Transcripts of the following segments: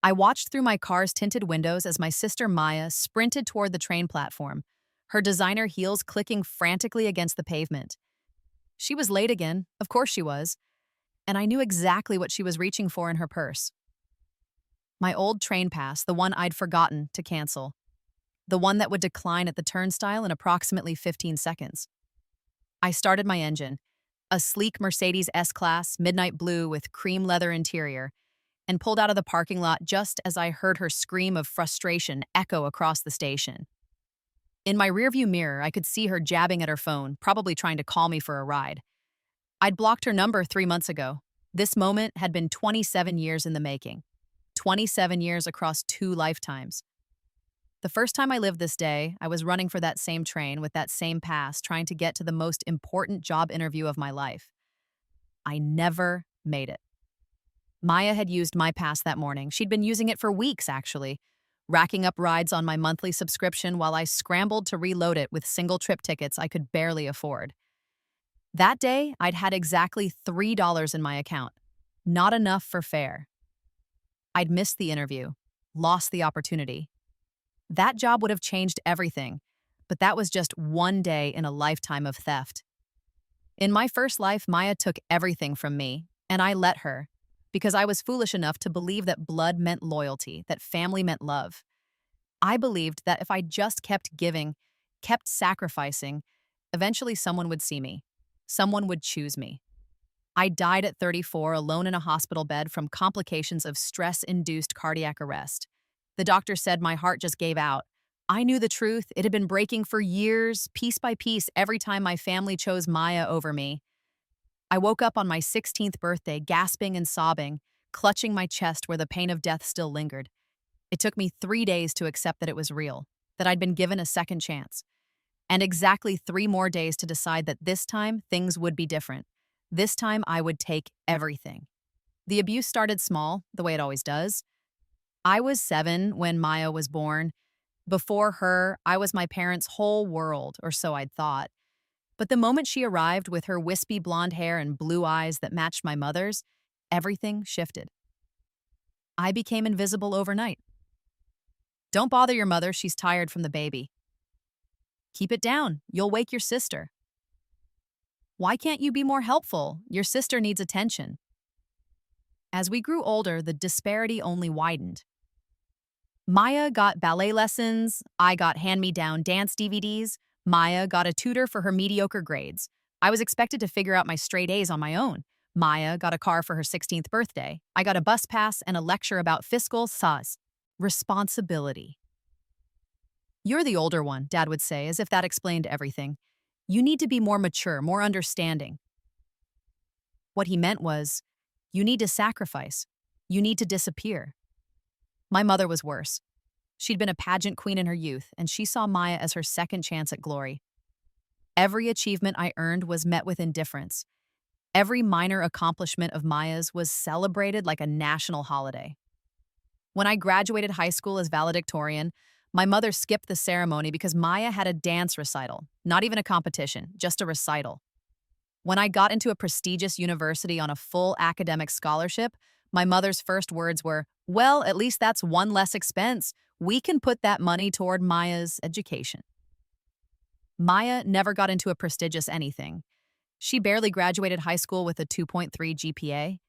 I watched through my car's tinted windows as my sister Maya sprinted toward the train platform, her designer heels clicking frantically against the pavement. She was late again, of course she was, and I knew exactly what she was reaching for in her purse. My old train pass, the one I'd forgotten to cancel. The one that would decline at the turnstile in approximately 15 seconds. I started my engine, a sleek Mercedes S-Class, midnight blue with cream leather interior, and pulled out of the parking lot just as I heard her scream of frustration echo across the station. In my rearview mirror, I could see her jabbing at her phone, probably trying to call me for a ride. I'd blocked her number 3 months ago. This moment had been 27 years in the making. 27 years across 2 lifetimes. The first time I lived this day, I was running for that same train with that same pass, trying to get to the most important job interview of my life. I never made it. Maya had used my pass that morning. She'd been using it for weeks, actually, racking up rides on my monthly subscription while I scrambled to reload it with single-trip tickets I could barely afford. That day, I'd had exactly $3 in my account. Not enough for fare. I'd missed the interview, lost the opportunity. That job would have changed everything, but that was just one day in a lifetime of theft. In my first life, Maya took everything from me, and I let her, because I was foolish enough to believe that blood meant loyalty, that family meant love. I believed that if I just kept giving, kept sacrificing, eventually someone would see me. Someone would choose me. I died at 34, alone in a hospital bed from complications of stress-induced cardiac arrest. The doctor said my heart just gave out. I knew the truth. It had been breaking for years, piece by piece, every time my family chose Maya over me. I woke up on my 16th birthday, gasping and sobbing, clutching my chest where the pain of death still lingered. It took me 3 days to accept that it was real, that I'd been given a second chance, and exactly 3 more days to decide that this time things would be different. This time I would take everything. The abuse started small, the way it always does. I was 7 when Maya was born. Before her, I was my parents' whole world, or so I'd thought. But the moment she arrived with her wispy blonde hair and blue eyes that matched my mother's, everything shifted. I became invisible overnight. Don't bother your mother, she's tired from the baby. Keep it down, you'll wake your sister. Why can't you be more helpful? Your sister needs attention. As we grew older, the disparity only widened. Maya got ballet lessons, I got hand-me-down dance DVDs, Maya got a tutor for her mediocre grades. I was expected to figure out my straight A's on my own. Maya got a car for her 16th birthday. I got a bus pass and a lecture about fiscal responsibility. You're the older one, Dad would say, as if that explained everything. You need to be more mature, more understanding. What he meant was, you need to sacrifice. You need to disappear. My mother was worse. She'd been a pageant queen in her youth, and she saw Maya as her second chance at glory. Every achievement I earned was met with indifference. Every minor accomplishment of Maya's was celebrated like a national holiday. When I graduated high school as valedictorian, my mother skipped the ceremony because Maya had a dance recital, not even a competition, just a recital. When I got into a prestigious university on a full academic scholarship, my mother's first words were, "Well, at least that's one less expense. We can put that money toward Maya's education." Maya never got into a prestigious anything. She barely graduated high school with a 2.3 GPA.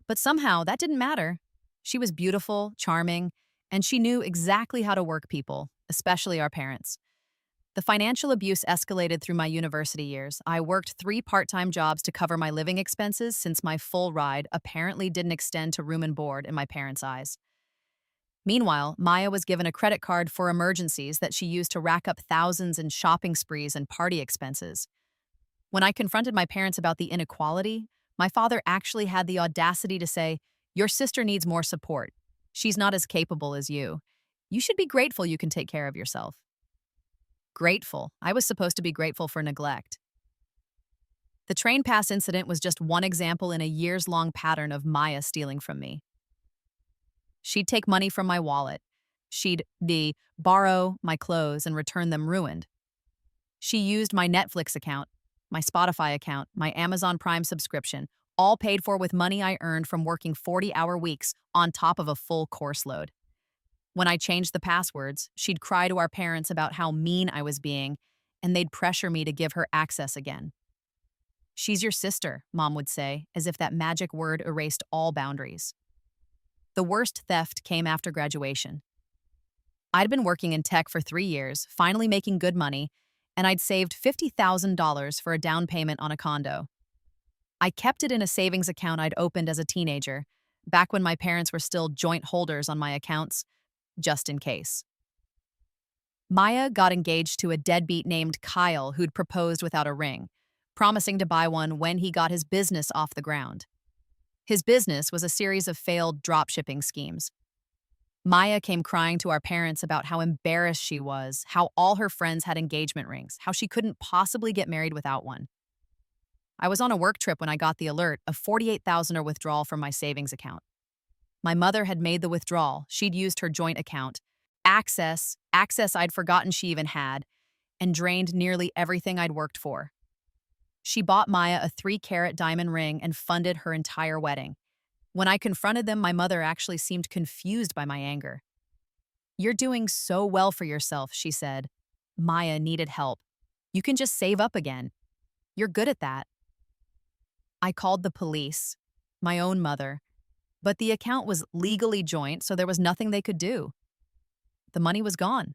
But somehow, that didn't matter. She was beautiful, charming, and she knew exactly how to work people, especially our parents. The financial abuse escalated through my university years. I worked 3 part-time jobs to cover my living expenses since my full ride apparently didn't extend to room and board in my parents' eyes. Meanwhile, Maya was given a credit card for emergencies that she used to rack up thousands in shopping sprees and party expenses. When I confronted my parents about the inequality, my father actually had the audacity to say, "Your sister needs more support. She's not as capable as you. You should be grateful you can take care of yourself." Grateful. I was supposed to be grateful for neglect. The train pass incident was just one example in a years-long pattern of Maya stealing from me. She'd take money from my wallet. She'd borrow my clothes and return them ruined. She used my Netflix account, my Spotify account, my Amazon Prime subscription, all paid for with money I earned from working 40-hour weeks on top of a full course load. When I changed the passwords, she'd cry to our parents about how mean I was being, and they'd pressure me to give her access again. "She's your sister," Mom would say, as if that magic word erased all boundaries. The worst theft came after graduation. I'd been working in tech for 3 years, finally making good money, and I'd saved $50,000 for a down payment on a condo. I kept it in a savings account I'd opened as a teenager, back when my parents were still joint holders on my accounts, just in case. Maya got engaged to a deadbeat named Kyle who'd proposed without a ring, promising to buy one when he got his business off the ground. His business was a series of failed dropshipping schemes. Maya came crying to our parents about how embarrassed she was, how all her friends had engagement rings, how she couldn't possibly get married without one. I was on a work trip when I got the alert of $48,000 withdrawal from my savings account. My mother had made the withdrawal. She'd used her joint account. Access I'd forgotten she even had, and drained nearly everything I'd worked for. She bought Maya a 3-carat diamond ring and funded her entire wedding. When I confronted them, my mother actually seemed confused by my anger. "You're doing so well for yourself," she said. "Maya needed help. You can just save up again. You're good at that." I called the police, my own mother, but the account was legally joint, so there was nothing they could do. The money was gone.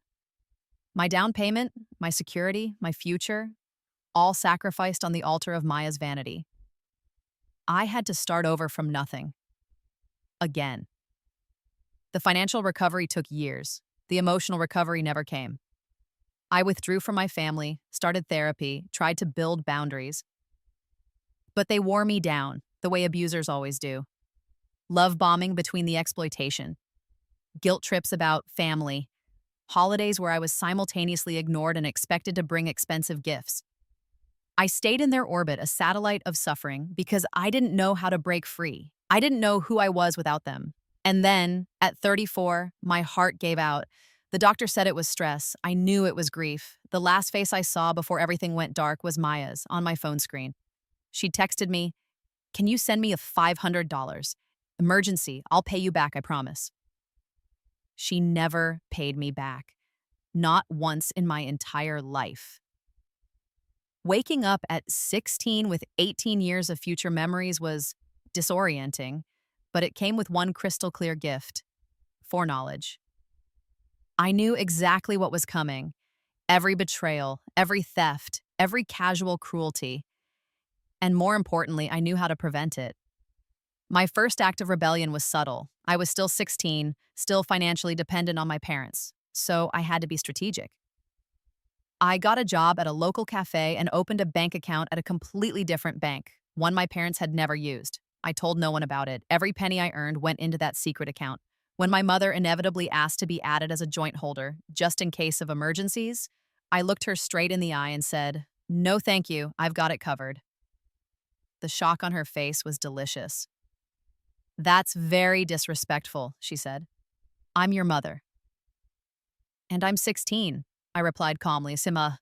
My down payment, my security, my future, all sacrificed on the altar of Maya's vanity. I had to start over from nothing. Again. The financial recovery took years. The emotional recovery never came. I withdrew from my family, started therapy, tried to build boundaries. But they wore me down, the way abusers always do. Love bombing between the exploitation. Guilt trips about family. Holidays where I was simultaneously ignored and expected to bring expensive gifts. I stayed in their orbit, a satellite of suffering, because I didn't know how to break free. I didn't know who I was without them. And then, at 34, my heart gave out. The doctor said it was stress. I knew it was grief. The last face I saw before everything went dark was Maya's, on my phone screen. She texted me, "Can you send me a $500? Emergency, I'll pay you back, I promise." She never paid me back. Not once in my entire life. Waking up at 16 with 18 years of future memories was disorienting, but it came with one crystal clear gift: foreknowledge. I knew exactly what was coming. Every betrayal, every theft, every casual cruelty. And more importantly, I knew how to prevent it. My first act of rebellion was subtle. I was still 16, still financially dependent on my parents, so I had to be strategic. I got a job at a local cafe and opened a bank account at a completely different bank, one my parents had never used. I told no one about it. Every penny I earned went into that secret account. When my mother inevitably asked to be added as a joint holder, just in case of emergencies, I looked her straight in the eye and said, "No thank you, I've got it covered." The shock on her face was delicious. "That's very disrespectful," she said. "I'm your mother." "And I'm 16, I replied calmly, "Sima,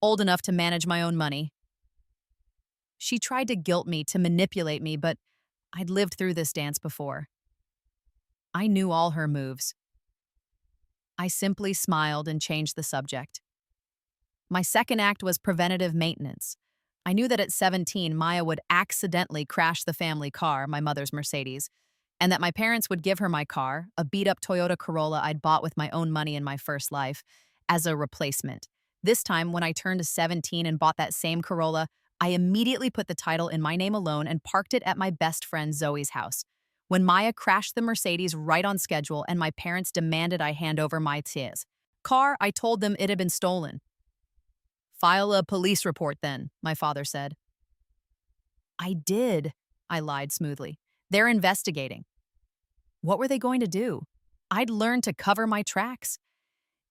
old enough to manage my own money." She tried to guilt me, to manipulate me, but I'd lived through this dance before. I knew all her moves. I simply smiled and changed the subject. My second act was preventative maintenance. I knew that at 17, Maya would accidentally crash the family car, my mother's Mercedes, and that my parents would give her my car, a beat-up Toyota Corolla I'd bought with my own money in my first life, as a replacement. This time, when I turned 17 and bought that same Corolla, I immediately put the title in my name alone and parked it at my best friend Zoe's house. When Maya crashed the Mercedes right on schedule and my parents demanded I hand over my car, I told them it had been stolen. "File a police report then," my father said. "I did," I lied smoothly. "They're investigating." What were they going to do? I'd learned to cover my tracks.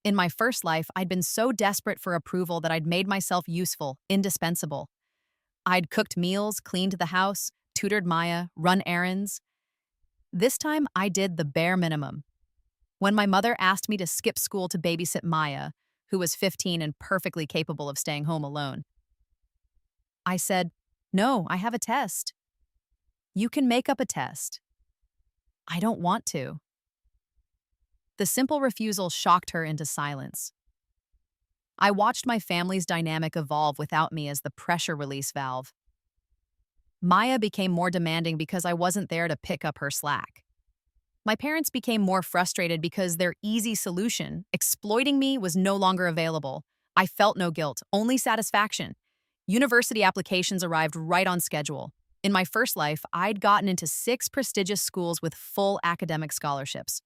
In my first life, I'd been so desperate for approval that I'd made myself useful, indispensable. I'd cooked meals, cleaned the house, tutored Maya, run errands. This time, I did the bare minimum. When my mother asked me to skip school to babysit Maya, who was 15 and perfectly capable of staying home alone, I said, "No, I have a test." You can make up a test. I don't want to. The simple refusal shocked her into silence. I watched my family's dynamic evolve without me as the pressure release valve. Maya became more demanding because I wasn't there to pick up her slack. My parents became more frustrated because their easy solution, exploiting me, was no longer available. I felt no guilt, only satisfaction. University applications arrived right on schedule. In my first life, I'd gotten into 6 prestigious schools with full academic scholarships.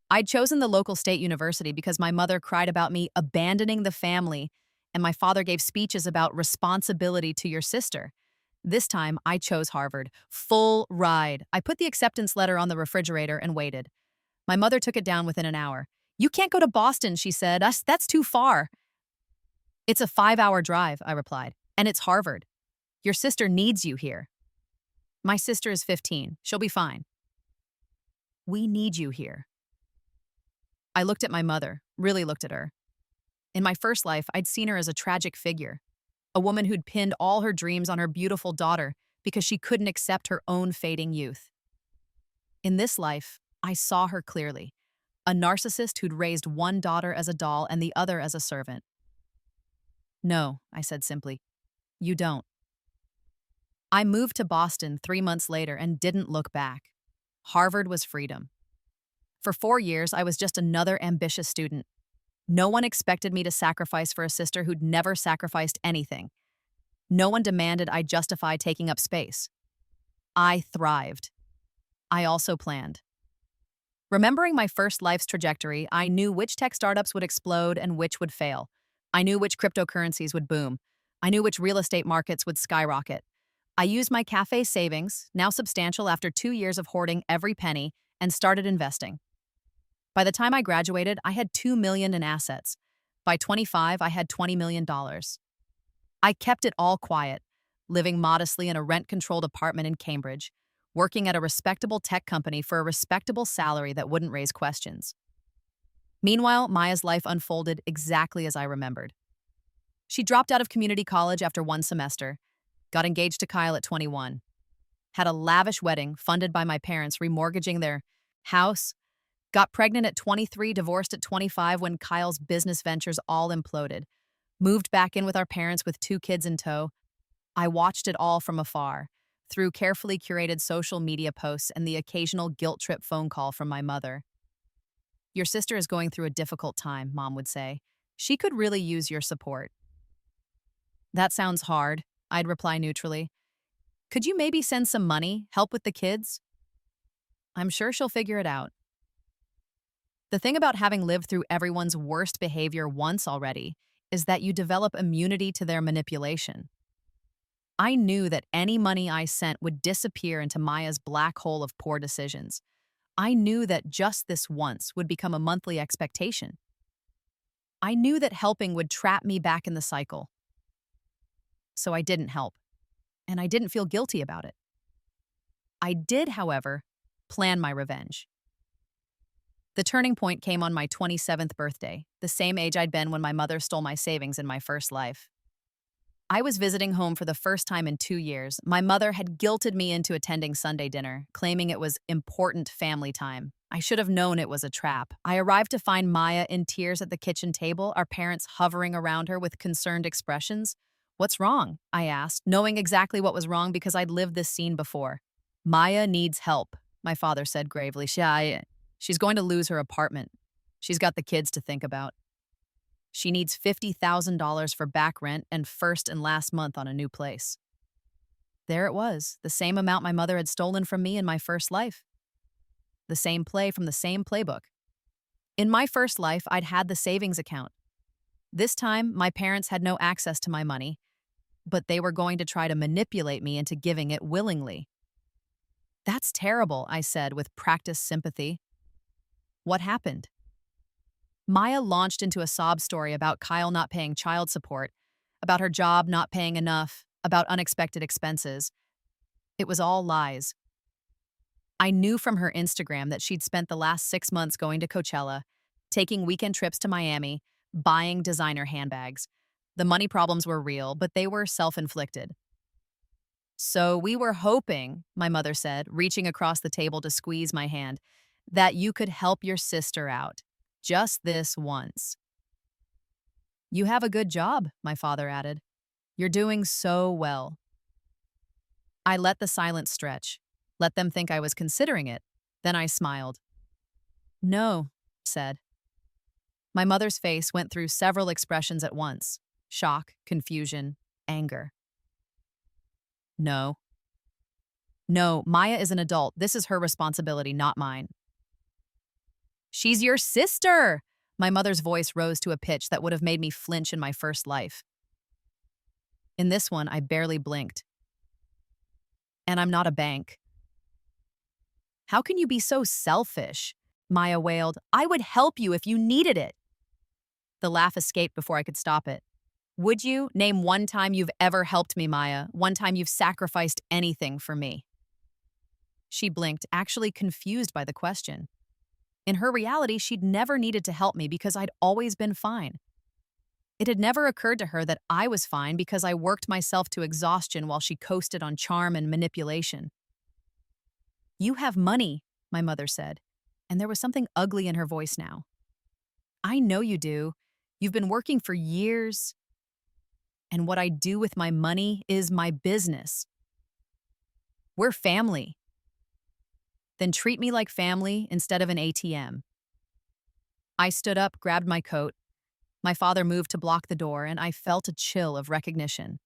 I'd chosen the local state university because my mother cried about me abandoning the family, and my father gave speeches about responsibility to your sister. This time, I chose Harvard. Full ride. I put the acceptance letter on the refrigerator and waited. My mother took it down within an hour. "You can't go to Boston," she said. That's too far." "It's a 5-hour drive," I replied, "and it's Harvard. Your sister needs you here." "My sister is 15. She'll be fine." "We need you here." I looked at my mother, really looked at her. In my first life, I'd seen her as a tragic figure, a woman who'd pinned all her dreams on her beautiful daughter because she couldn't accept her own fading youth. In this life, I saw her clearly, a narcissist who'd raised one daughter as a doll and the other as a servant. "No," I said simply, "you don't." I moved to Boston 3 months later and didn't look back. Harvard was freedom. For 4 years, I was just another ambitious student. No one expected me to sacrifice for a sister who'd never sacrificed anything. No one demanded I justify taking up space. I thrived. I also planned. Remembering my first life's trajectory, I knew which tech startups would explode and which would fail. I knew which cryptocurrencies would boom. I knew which real estate markets would skyrocket. I used my cafe savings, now substantial after 2 years of hoarding every penny, and started investing. By the time I graduated, I had $2 million in assets. By 25, I had $20 million. I kept it all quiet, living modestly in a rent-controlled apartment in Cambridge, working at a respectable tech company for a respectable salary that wouldn't raise questions. Meanwhile, Maya's life unfolded exactly as I remembered. She dropped out of community college after 1 semester, got engaged to Kyle at 21, had a lavish wedding funded by my parents remortgaging their house, got pregnant at 23, divorced at 25 when Kyle's business ventures all imploded, moved back in with our parents with 2 kids in tow. I watched it all from afar, through carefully curated social media posts and the occasional guilt trip phone call from my mother. "Your sister is going through a difficult time," Mom would say. "She could really use your support." "That sounds hard," I'd reply neutrally. "Could you maybe send some money, help with the kids?" "I'm sure she'll figure it out." The thing about having lived through everyone's worst behavior once already is that you develop immunity to their manipulation. I knew that any money I sent would disappear into Maya's black hole of poor decisions. I knew that just this once would become a monthly expectation. I knew that helping would trap me back in the cycle. So I didn't help, and I didn't feel guilty about it. I did, however, plan my revenge. The turning point came on my 27th birthday, the same age I'd been when my mother stole my savings in my first life. I was visiting home for the first time in 2 years. My mother had guilted me into attending Sunday dinner, claiming it was important family time. I should have known it was a trap. I arrived to find Maya in tears at the kitchen table, our parents hovering around her with concerned expressions. "What's wrong?" I asked, knowing exactly what was wrong because I'd lived this scene before. "Maya needs help," my father said gravely. She's going to lose her apartment. She's got the kids to think about. She needs $50,000 for back rent and first and last month on a new place." There it was, the same amount my mother had stolen from me in my first life. The same play from the same playbook. In my first life, I'd had the savings account. This time, my parents had no access to my money, but they were going to try to manipulate me into giving it willingly. "That's terrible," I said with practiced sympathy. What happened? Maya launched into a sob story about Kyle not paying child support, about her job not paying enough, about unexpected expenses. It was all lies. I knew from her Instagram that she'd spent the last 6 months going to Coachella, taking weekend trips to Miami, buying designer handbags. The money problems were real, but they were self-inflicted. So we were hoping, my mother said, reaching across the table to squeeze my hand, that you could help your sister out. Just this once. You have a good job, my father added. You're doing so well. I let the silence stretch, let them think I was considering it. Then I smiled. No, said. My mother's face went through several expressions at once: shock, confusion, anger. No. No, Maya is an adult. This is her responsibility, not mine. She's your sister! My mother's voice rose to a pitch that would have made me flinch in my first life. In this one, I barely blinked. And I'm not a bank. How can you be so selfish? Maya wailed. I would help you if you needed it. The laugh escaped before I could stop it. Would you? Name one time you've ever helped me, Maya. One time you've sacrificed anything for me. She blinked, actually confused by the question. In her reality, she'd never needed to help me because I'd always been fine. It had never occurred to her that I was fine because I worked myself to exhaustion while she coasted on charm and manipulation. You have money, my mother said, and there was something ugly in her voice now. I know you do. You've been working for years. And what I do with my money is my business. We're family. Then treat me like family instead of an ATM. I stood up, grabbed my coat. My father moved to block the door, and I felt a chill of recognition.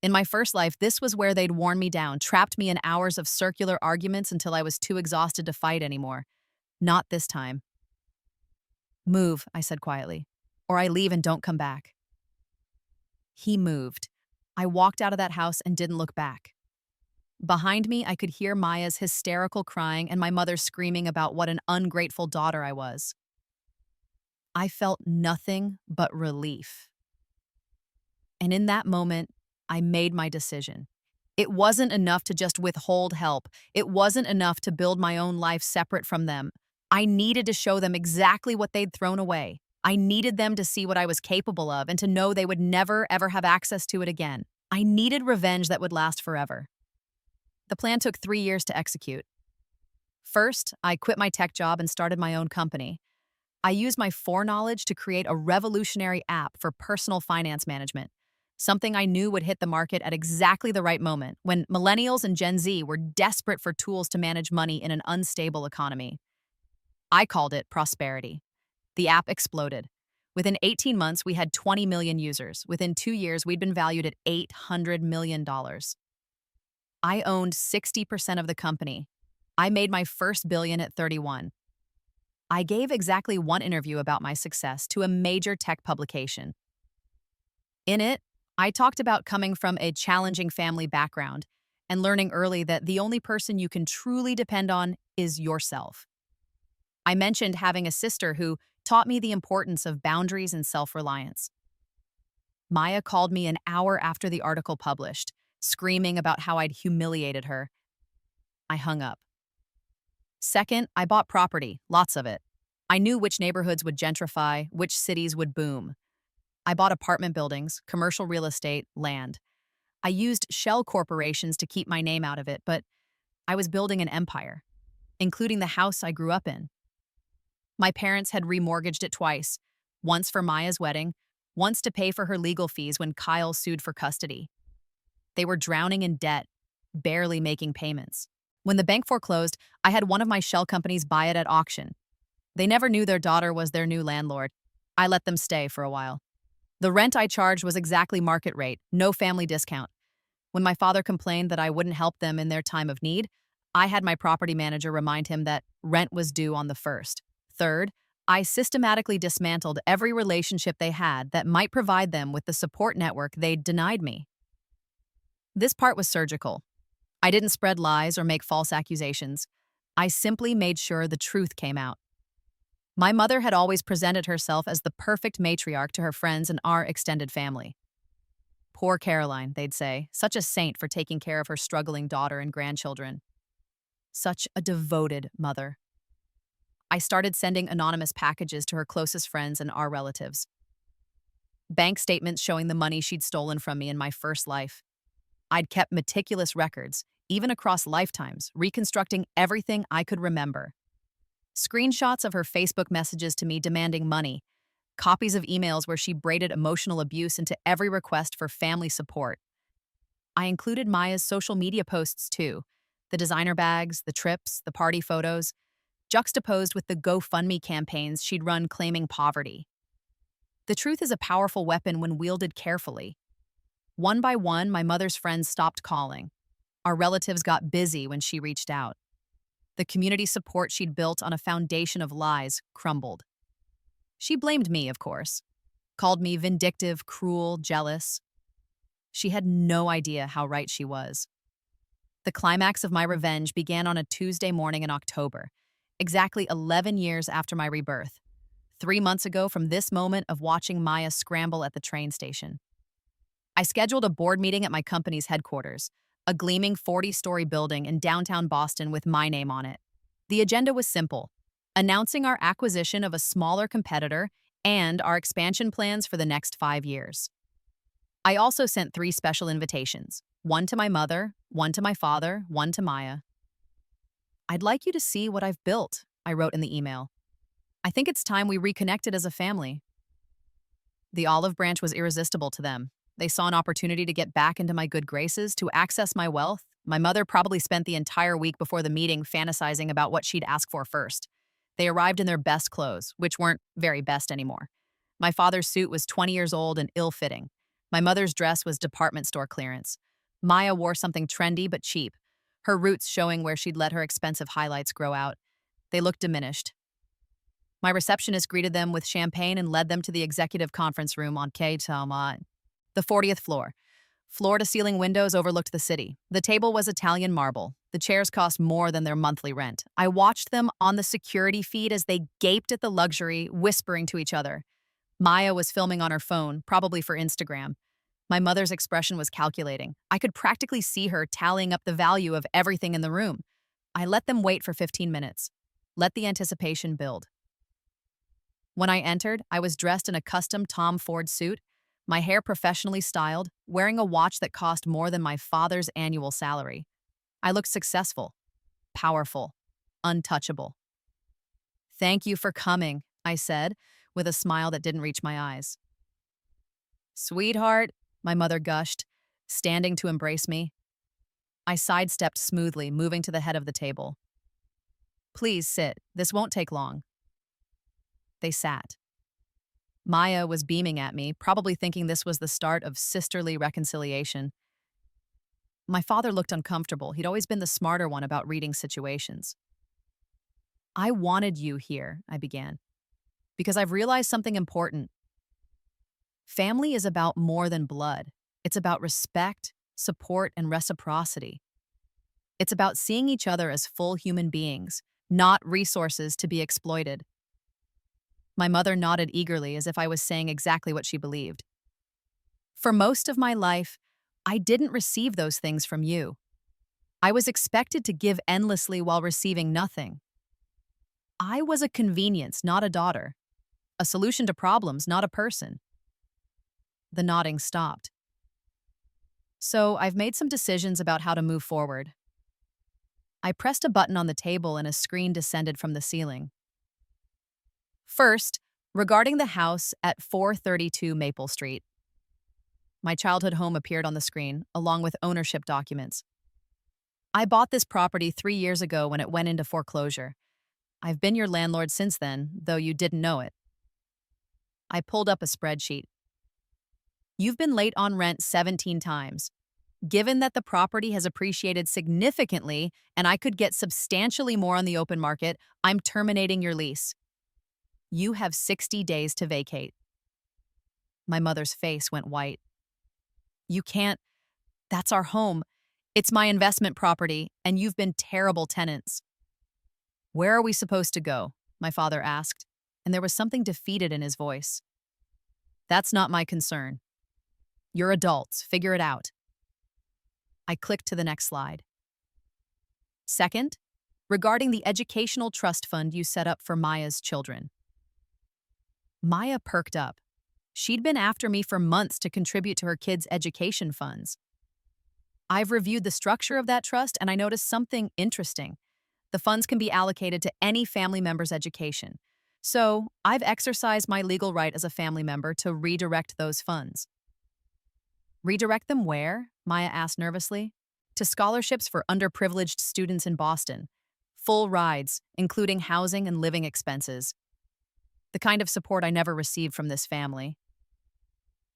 In my first life, this was where they'd worn me down, trapped me in hours of circular arguments until I was too exhausted to fight anymore. Not this time. Move, I said quietly, or I leave and don't come back. He moved. I walked out of that house and didn't look back. Behind me, I could hear Maya's hysterical crying and my mother screaming about what an ungrateful daughter I was. I felt nothing but relief. And in that moment, I made my decision. It wasn't enough to just withhold help. It wasn't enough to build my own life separate from them. I needed to show them exactly what they'd thrown away. I needed them to see what I was capable of and to know they would never, ever have access to it again. I needed revenge that would last forever. The plan took 3 years to execute. First, I quit my tech job and started my own company. I used my foreknowledge to create a revolutionary app for personal finance management, something I knew would hit the market at exactly the right moment, when millennials and Gen Z were desperate for tools to manage money in an unstable economy. I called it Prosperity. The app exploded. Within 18 months, we had 20 million users. Within 2 years, we'd been valued at $800 million. I owned 60% of the company. I made my first billion at 31. I gave exactly one interview about my success to a major tech publication. In it, I talked about coming from a challenging family background and learning early that the only person you can truly depend on is yourself. I mentioned having a sister who taught me the importance of boundaries and self-reliance. Maya called me an hour after the article published, screaming about how I'd humiliated her. I hung up. Second, I bought property, lots of it. I knew which neighborhoods would gentrify, which cities would boom. I bought apartment buildings, commercial real estate, land. I used shell corporations to keep my name out of it, but I was building an empire, including the house I grew up in. My parents had remortgaged it twice, once for Maya's wedding, once to pay for her legal fees when Kyle sued for custody. They were drowning in debt, barely making payments. When the bank foreclosed, I had one of my shell companies buy it at auction. They never knew their daughter was their new landlord. I let them stay for a while. The rent I charged was exactly market rate, no family discount. When my father complained that I wouldn't help them in their time of need, I had my property manager remind him that rent was due on the 1st. Third, I systematically dismantled every relationship they had that might provide them with the support network they'd denied me. This part was surgical. I didn't spread lies or make false accusations. I simply made sure the truth came out. My mother had always presented herself as the perfect matriarch to her friends and our extended family. Poor Caroline, they'd say, such a saint for taking care of her struggling daughter and grandchildren. Such a devoted mother. I started sending anonymous packages to her closest friends and our relatives. Bank statements showing the money she'd stolen from me in my first life. I'd kept meticulous records, even across lifetimes, reconstructing everything I could remember. Screenshots of her Facebook messages to me demanding money, copies of emails where she braided emotional abuse into every request for family support. I included Maya's social media posts too, the designer bags, the trips, the party photos, juxtaposed with the GoFundMe campaigns she'd run claiming poverty. The truth is a powerful weapon when wielded carefully. One by one, my mother's friends stopped calling. Our relatives got busy when she reached out. The community support she'd built on a foundation of lies crumbled. She blamed me, of course, called me vindictive, cruel, jealous. She had no idea how right she was. The climax of my revenge began on a Tuesday morning in October, exactly 11 years after my rebirth, 3 months ago from this moment of watching Maya scramble at the train station. I scheduled a board meeting at my company's headquarters, a gleaming 40-story building in downtown Boston with my name on it. The agenda was simple: announcing our acquisition of a smaller competitor and our expansion plans for the next 5 years. I also sent 3 special invitations, one to my mother, one to my father, one to Maya. "I'd like you to see what I've built," I wrote in the email. "I think it's time we reconnected as a family." The olive branch was irresistible to them. They saw an opportunity to get back into my good graces, to access my wealth. My mother probably spent the entire week before the meeting fantasizing about what she'd ask for first. They arrived in their best clothes, which weren't very best anymore. My father's suit was 20 years old and ill-fitting. My mother's dress was department store clearance. Maya wore something trendy but cheap, her roots showing where she'd let her expensive highlights grow out. They looked diminished. My receptionist greeted them with champagne and led them to the executive conference room on Quai Talmont, the 40th floor. Floor-to-ceiling windows overlooked the city. The table was Italian marble. The chairs cost more than their monthly rent. I watched them on the security feed as they gaped at the luxury, whispering to each other. Maya was filming on her phone, probably for Instagram. My mother's expression was calculating. I could practically see her tallying up the value of everything in the room. I let them wait for 15 minutes. Let the anticipation build. When I entered, I was dressed in a custom Tom Ford suit, my hair professionally styled, wearing a watch that cost more than my father's annual salary. I looked successful, powerful, untouchable. "Thank you for coming," I said, with a smile that didn't reach my eyes. "Sweetheart," my mother gushed, standing to embrace me. I sidestepped smoothly, moving to the head of the table. "Please sit. This won't take long." They sat. Maya was beaming at me, probably thinking this was the start of sisterly reconciliation. My father looked uncomfortable. He'd always been the smarter one about reading situations. "I wanted you here," I began, "because I've realized something important. Family is about more than blood. It's about respect, support, and reciprocity. It's about seeing each other as full human beings, not resources to be exploited." My mother nodded eagerly as if I was saying exactly what she believed. "For most of my life, I didn't receive those things from you. I was expected to give endlessly while receiving nothing. I was a convenience, not a daughter. A solution to problems, not a person." The nodding stopped. "So I've made some decisions about how to move forward." I pressed a button on the table and a screen descended from the ceiling. First, regarding the house at 432 Maple Street. My childhood home appeared on the screen, along with ownership documents. "I bought this property 3 years ago when it went into foreclosure. I've been your landlord since then, though you didn't know it." I pulled up a spreadsheet. "You've been late on rent 17 times. Given that the property has appreciated significantly and I could get substantially more on the open market, I'm terminating your lease. You have 60 days to vacate." My mother's face went white. "You can't. That's our home. It's my investment property, and you've been terrible tenants." "Where are we supposed to go?" my father asked, and there was something defeated in his voice. "That's not my concern. You're adults. Figure it out." I clicked to the next slide. "Second, regarding the educational trust fund you set up for Maya's children." Maya perked up. She'd been after me for months to contribute to her kids' education funds. I've reviewed the structure of that trust and I noticed something interesting. The funds can be allocated to any family member's education. So, I've exercised my legal right as a family member to redirect those funds. Redirect them where? Maya asked nervously. To scholarships for underprivileged students in Boston. Full rides, including housing and living expenses. The kind of support I never received from this family.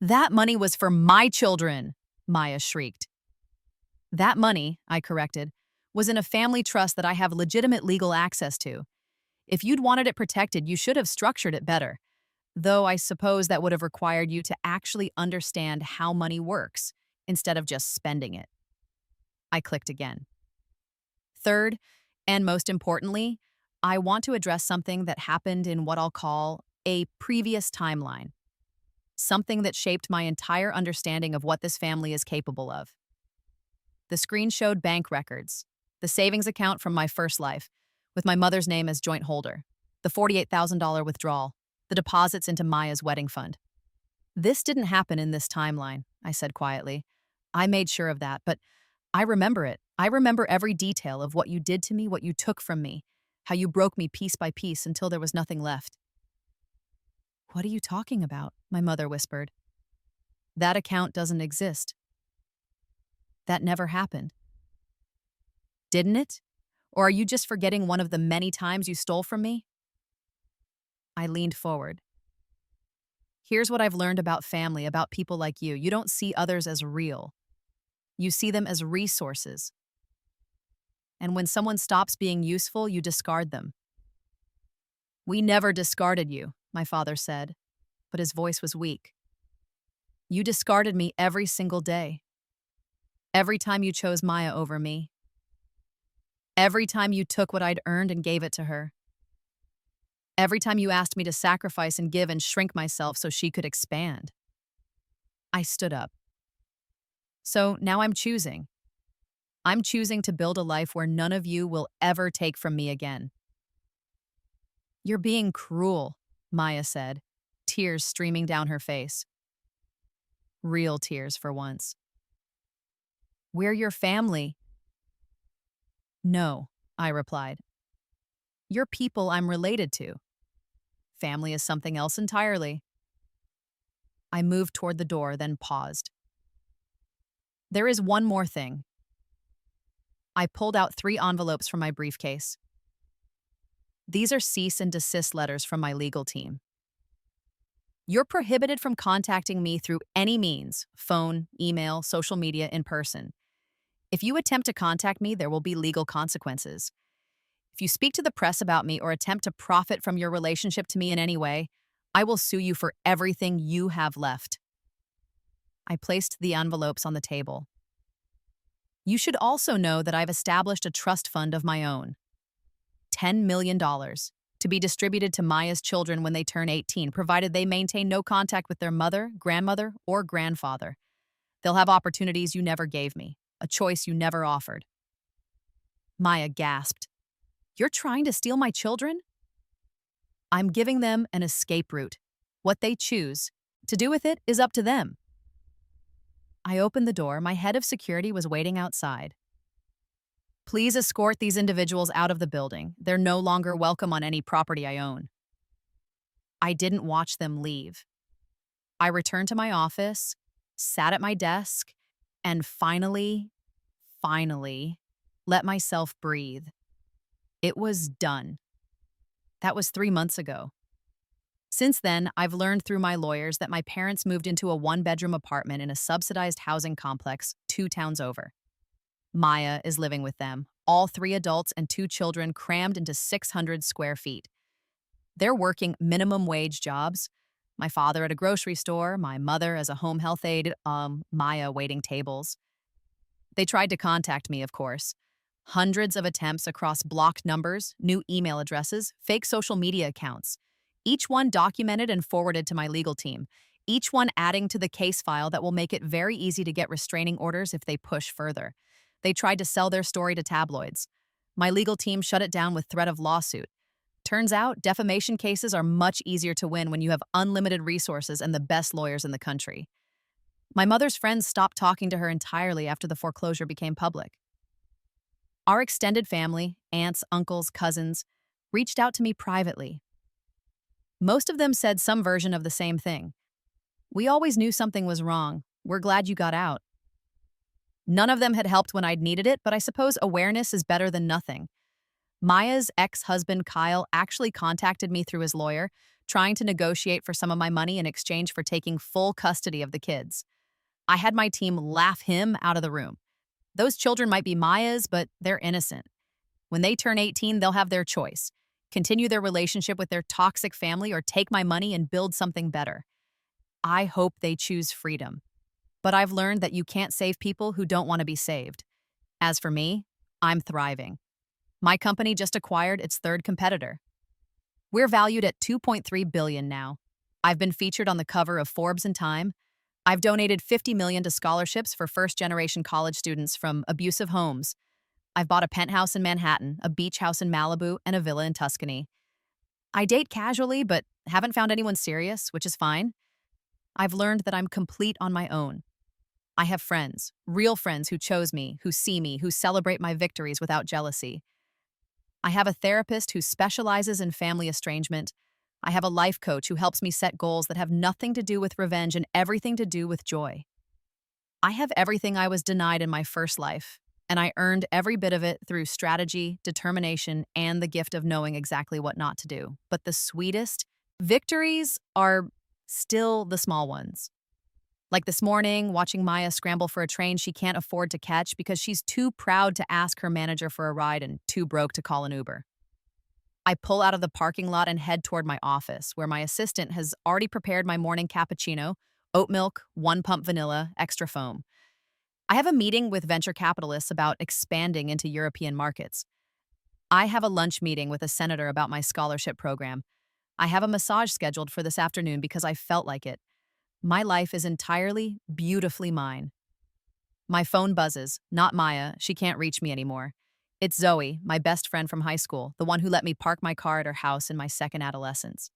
That money was for my children, Maya shrieked. That money, I corrected, was in a family trust that I have legitimate legal access to. If you'd wanted it protected, you should have structured it better. Though I suppose that would have required you to actually understand how money works, instead of just spending it. I clicked again. Third, and most importantly, I want to address something that happened in what I'll call a previous timeline. Something that shaped my entire understanding of what this family is capable of. The screen showed bank records, the savings account from my first life, with my mother's name as joint holder, the $48,000 withdrawal, the deposits into Maya's wedding fund. This didn't happen in this timeline, I said quietly. I made sure of that, but I remember it. I remember every detail of what you did to me, what you took from me, how you broke me piece by piece until there was nothing left. What are you talking about? My mother whispered. That account doesn't exist. That never happened. Didn't it? Or are you just forgetting one of the many times you stole from me? I leaned forward. Here's what I've learned about family, about people like you. You don't see others as real. You see them as resources. And when someone stops being useful, you discard them. We never discarded you, my father said, but his voice was weak. You discarded me every single day. Every time you chose Maya over me. Every time you took what I'd earned and gave it to her. Every time you asked me to sacrifice and give and shrink myself so she could expand. I stood up. So now I'm choosing. I'm choosing to build a life where none of you will ever take from me again. You're being cruel, Maya said, tears streaming down her face. Real tears for once. We're your family. No, I replied. You're people I'm related to. Family is something else entirely. I moved toward the door, then paused. There is one more thing. I pulled out 3 envelopes from my briefcase. These are cease and desist letters from my legal team. You're prohibited from contacting me through any means, phone, email, social media, in person. If you attempt to contact me, there will be legal consequences. If you speak to the press about me or attempt to profit from your relationship to me in any way, I will sue you for everything you have left. I placed the envelopes on the table. You should also know that I've established a trust fund of my own. $10 million to be distributed to Maya's children when they turn 18, provided they maintain no contact with their mother, grandmother, or grandfather. They'll have opportunities you never gave me, a choice you never offered. Maya gasped. You're trying to steal my children? I'm giving them an escape route. What they choose to do with it is up to them. I opened the door. My head of security was waiting outside. Please escort these individuals out of the building. They're no longer welcome on any property I own. I didn't watch them leave. I returned to my office, sat at my desk, and finally, let myself breathe. It was done. That was 3 months ago. Since then, I've learned through my lawyers that my parents moved into a 1-bedroom apartment in a subsidized housing complex 2 towns over. Maya is living with them, all 3 adults and 2 children crammed into 600 square feet. They're working minimum wage jobs. My father at a grocery store, my mother as a home health aide, Maya waiting tables. They tried to contact me, of course. Hundreds of attempts across blocked numbers, new email addresses, fake social media accounts. Each one documented and forwarded to my legal team. Each one adding to the case file that will make it very easy to get restraining orders if they push further. They tried to sell their story to tabloids. My legal team shut it down with threat of lawsuit. Turns out, defamation cases are much easier to win when you have unlimited resources and the best lawyers in the country. My mother's friends stopped talking to her entirely after the foreclosure became public. Our extended family, aunts, uncles, cousins, reached out to me privately. Most of them said some version of the same thing. We always knew something was wrong. We're glad you got out. None of them had helped when I'd needed it, but I suppose awareness is better than nothing. Maya's ex-husband, Kyle, actually contacted me through his lawyer, trying to negotiate for some of my money in exchange for taking full custody of the kids. I had my team laugh him out of the room. Those children might be Maya's, but they're innocent. When they turn 18, they'll have their choice: continue their relationship with their toxic family or take my money and build something better. I hope they choose freedom. But I've learned that you can't save people who don't want to be saved. As for me, I'm thriving. My company just acquired its third competitor. We're valued at $2.3 billion now. I've been featured on the cover of Forbes and Time. I've donated $50 million to scholarships for first-generation college students from abusive homes. I've bought a penthouse in Manhattan, a beach house in Malibu, and a villa in Tuscany. I date casually, but haven't found anyone serious, which is fine. I've learned that I'm complete on my own. I have friends, real friends who chose me, who see me, who celebrate my victories without jealousy. I have a therapist who specializes in family estrangement. I have a life coach who helps me set goals that have nothing to do with revenge and everything to do with joy. I have everything I was denied in my first life, and I earned every bit of it through strategy, determination, and the gift of knowing exactly what not to do. But the sweetest victories are still the small ones. Like this morning, watching Maya scramble for a train she can't afford to catch because she's too proud to ask her manager for a ride and too broke to call an Uber. I pull out of the parking lot and head toward my office, where my assistant has already prepared my morning cappuccino: oat milk, 1 pump vanilla, extra foam. I have a meeting with venture capitalists about expanding into European markets. I have a lunch meeting with a senator about my scholarship program. I have a massage scheduled for this afternoon because I felt like it. My life is entirely, beautifully mine. My phone buzzes. Not Maya. She can't reach me anymore. It's Zoe, my best friend from high school, the one who let me park my car at her house in my second adolescence.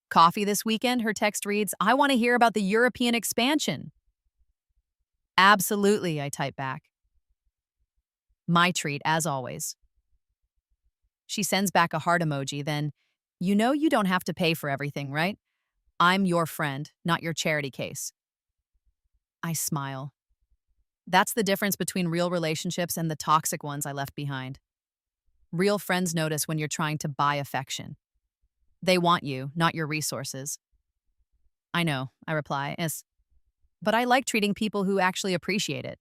Coffee this weekend, her text reads. I want to hear about the European expansion. Absolutely, I type back. My treat, as always. She sends back a heart emoji, then, you know you don't have to pay for everything, right? I'm your friend, not your charity case. I smile. That's the difference between real relationships and the toxic ones I left behind. Real friends notice when you're trying to buy affection. They want you, not your resources. I know, I reply, but I like treating people who actually appreciate it.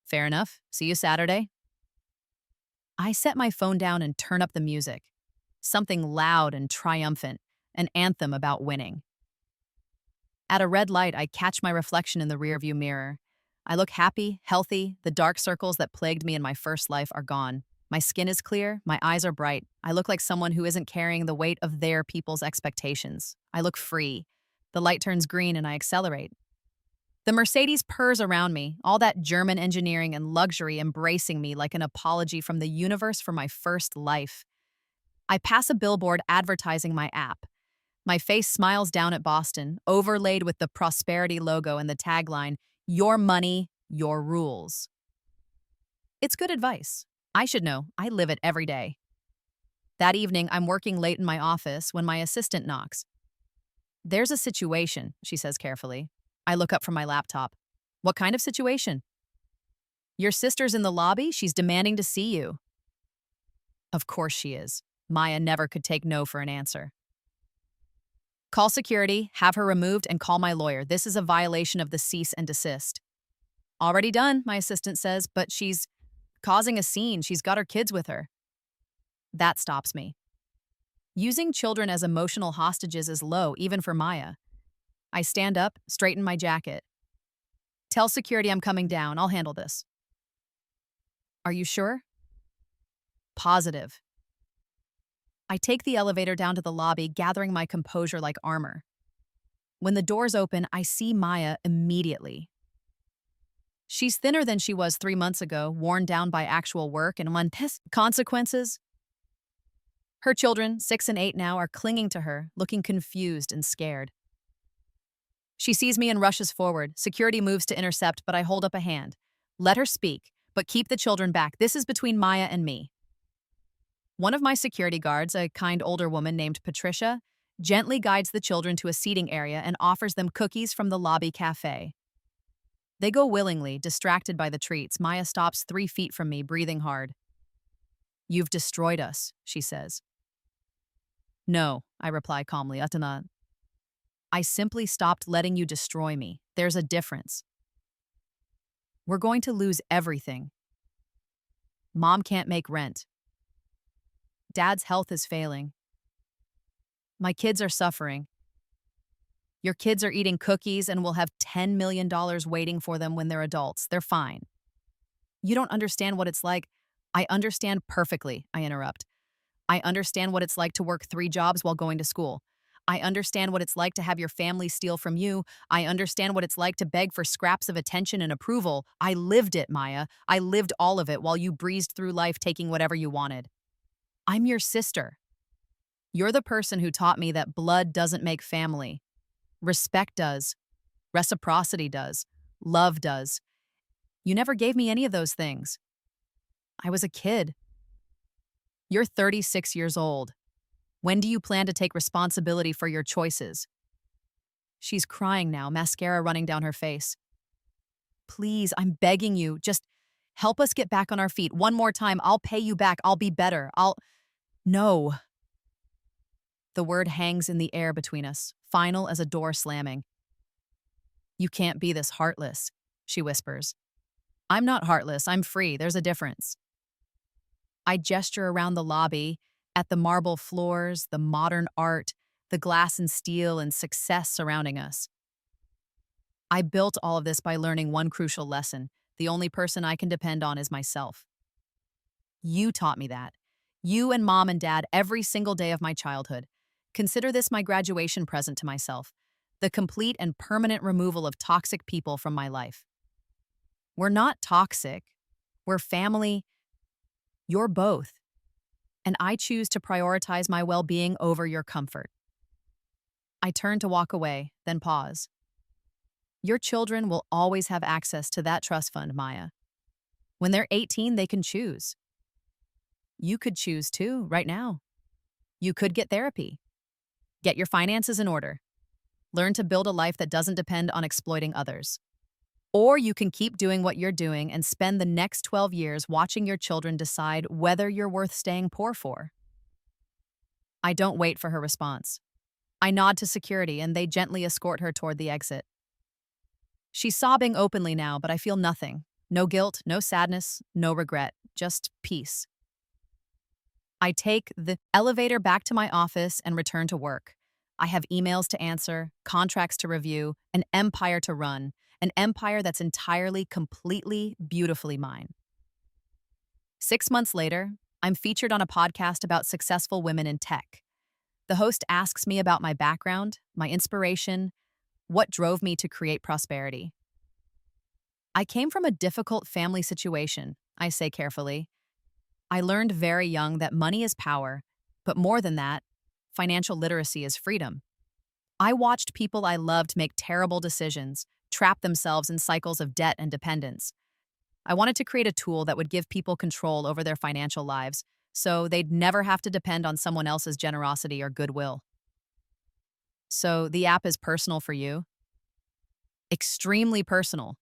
Fair enough. See you Saturday. I set my phone down and turn up the music. Something loud and triumphant, an anthem about winning. At a red light, I catch my reflection in the rearview mirror. I look happy, healthy. The dark circles that plagued me in my first life are gone. My skin is clear, my eyes are bright. I look like someone who isn't carrying the weight of their people's expectations. I look free. The light turns green and I accelerate. The Mercedes purrs around me, all that German engineering and luxury embracing me like an apology from the universe for my first life. I pass a billboard advertising my app. My face smiles down at Boston, overlaid with the prosperity logo and the tagline, "Your money, your rules." It's good advice. I should know. I live it every day. That evening, I'm working late in my office when my assistant knocks. There's a situation, she says carefully. I look up from my laptop. What kind of situation? Your sister's in the lobby. She's demanding to see you. Of course she is. Maya never could take no for an answer. Call security, have her removed, and call my lawyer. This is a violation of the cease and desist. Already done, my assistant says, but she's causing a scene. She's got her kids with her. That stops me. Using children as emotional hostages is low, even for Maya. I stand up, straighten my jacket. Tell security I'm coming down. I'll handle this. Are you sure? Positive. I take the elevator down to the lobby, gathering my composure like armor. When the doors open, I see Maya immediately. She's thinner than she was 3 months ago, worn down by actual work and consequences. Her children, 6 and 8 now, are clinging to her, looking confused and scared. She sees me and rushes forward. Security moves to intercept, but I hold up a hand. Let her speak, but keep the children back. This is between Maya and me. One of my security guards, a kind older woman named Patricia, gently guides the children to a seating area and offers them cookies from the lobby cafe. They go willingly, distracted by the treats. Maya stops 3 feet from me, breathing hard. "You've destroyed us," she says. "No," I reply calmly. "Atana. I simply stopped letting you destroy me. There's a difference. We're going to lose everything. Mom can't make rent. Dad's health is failing. My kids are suffering. Your kids are eating cookies and will have $10 million waiting for them when they're adults. They're fine. You don't understand what it's like." "I understand perfectly," I interrupt. "I understand what it's like to work 3 jobs while going to school. I understand what it's like to have your family steal from you. I understand what it's like to beg for scraps of attention and approval. I lived it, Maya. I lived all of it while you breezed through life taking whatever you wanted. I'm your sister. You're the person who taught me that blood doesn't make family. Respect does. Reciprocity does. Love does. You never gave me any of those things. I was a kid. You're 36 years old. When do you plan to take responsibility for your choices?" She's crying now, mascara running down her face. "Please, I'm begging you, just help us get back on our feet. One more time, I'll pay you back. I'll be better. No." The word hangs in the air between us, final as a door slamming. "You can't be this heartless," she whispers. "I'm not heartless. I'm free. There's a difference." I gesture around the lobby, at the marble floors, the modern art, the glass and steel and success surrounding us. I built all of this by learning one crucial lesson. The only person I can depend on is myself. You taught me that. You and Mom and Dad every single day of my childhood. Consider this my graduation present to myself. The complete and permanent removal of toxic people from my life. We're not toxic. We're family. You're both. And I choose to prioritize my well-being over your comfort. I turn to walk away, then pause. Your children will always have access to that trust fund, Maya. When they're 18, they can choose. You could choose too, right now. You could get therapy. Get your finances in order. Learn to build a life that doesn't depend on exploiting others. Or you can keep doing what you're doing and spend the next 12 years watching your children decide whether you're worth staying poor for. I don't wait for her response. I nod to security and they gently escort her toward the exit. She's sobbing openly now, but I feel nothing. No guilt, no sadness, no regret, just peace. I take the elevator back to my office and return to work. I have emails to answer, contracts to review, an empire to run. An empire that's entirely, completely, beautifully mine. 6 months later, I'm featured on a podcast about successful women in tech. The host asks me about my background, my inspiration, what drove me to create prosperity. I came from a difficult family situation, I say carefully. I learned very young that money is power, but more than that, financial literacy is freedom. I watched people I loved make terrible decisions, trap themselves in cycles of debt and dependence. I wanted to create a tool that would give people control over their financial lives, so they'd never have to depend on someone else's generosity or goodwill. So the app is personal for you? Extremely personal.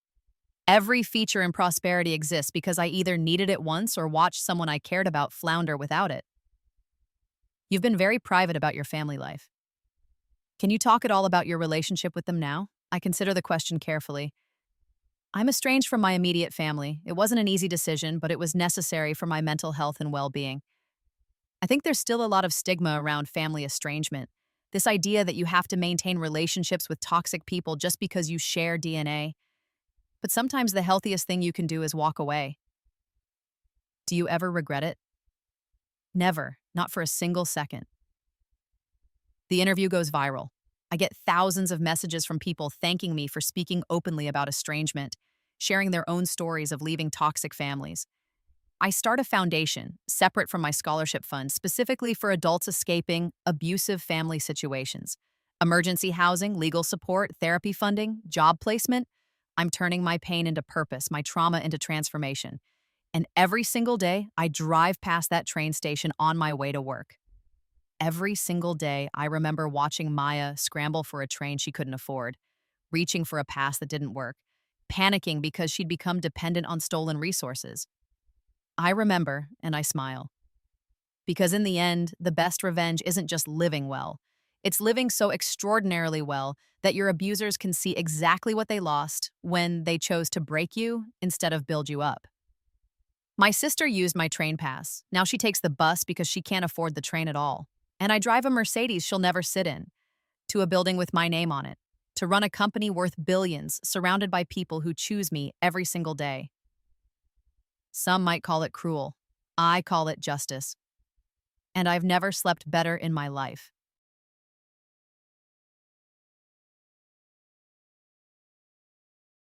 Every feature in prosperity exists because I either needed it once or watched someone I cared about flounder without it. You've been very private about your family life. Can you talk at all about your relationship with them now? I consider the question carefully. I'm estranged from my immediate family. It wasn't an easy decision, but it was necessary for my mental health and well-being. I think there's still a lot of stigma around family estrangement. This idea that you have to maintain relationships with toxic people just because you share DNA. But sometimes the healthiest thing you can do is walk away. Do you ever regret it? Never, not for a single second. The interview goes viral. I get thousands of messages from people thanking me for speaking openly about estrangement, sharing their own stories of leaving toxic families. I start a foundation, separate from my scholarship fund, specifically for adults escaping abusive family situations. Emergency housing, legal support, therapy funding, job placement. I'm turning my pain into purpose, my trauma into transformation. And every single day, I drive past that train station on my way to work. Every single day, I remember watching Maya scramble for a train she couldn't afford, reaching for a pass that didn't work, panicking because she'd become dependent on stolen resources. I remember, and I smile. Because in the end, the best revenge isn't just living well. It's living so extraordinarily well that your abusers can see exactly what they lost when they chose to break you instead of build you up. My sister used my train pass. Now she takes the bus because she can't afford the train at all. And I drive a Mercedes she'll never sit in, to a building with my name on it, to run a company worth billions, surrounded by people who choose me every single day. Some might call it cruel. I call it justice. And I've never slept better in my life.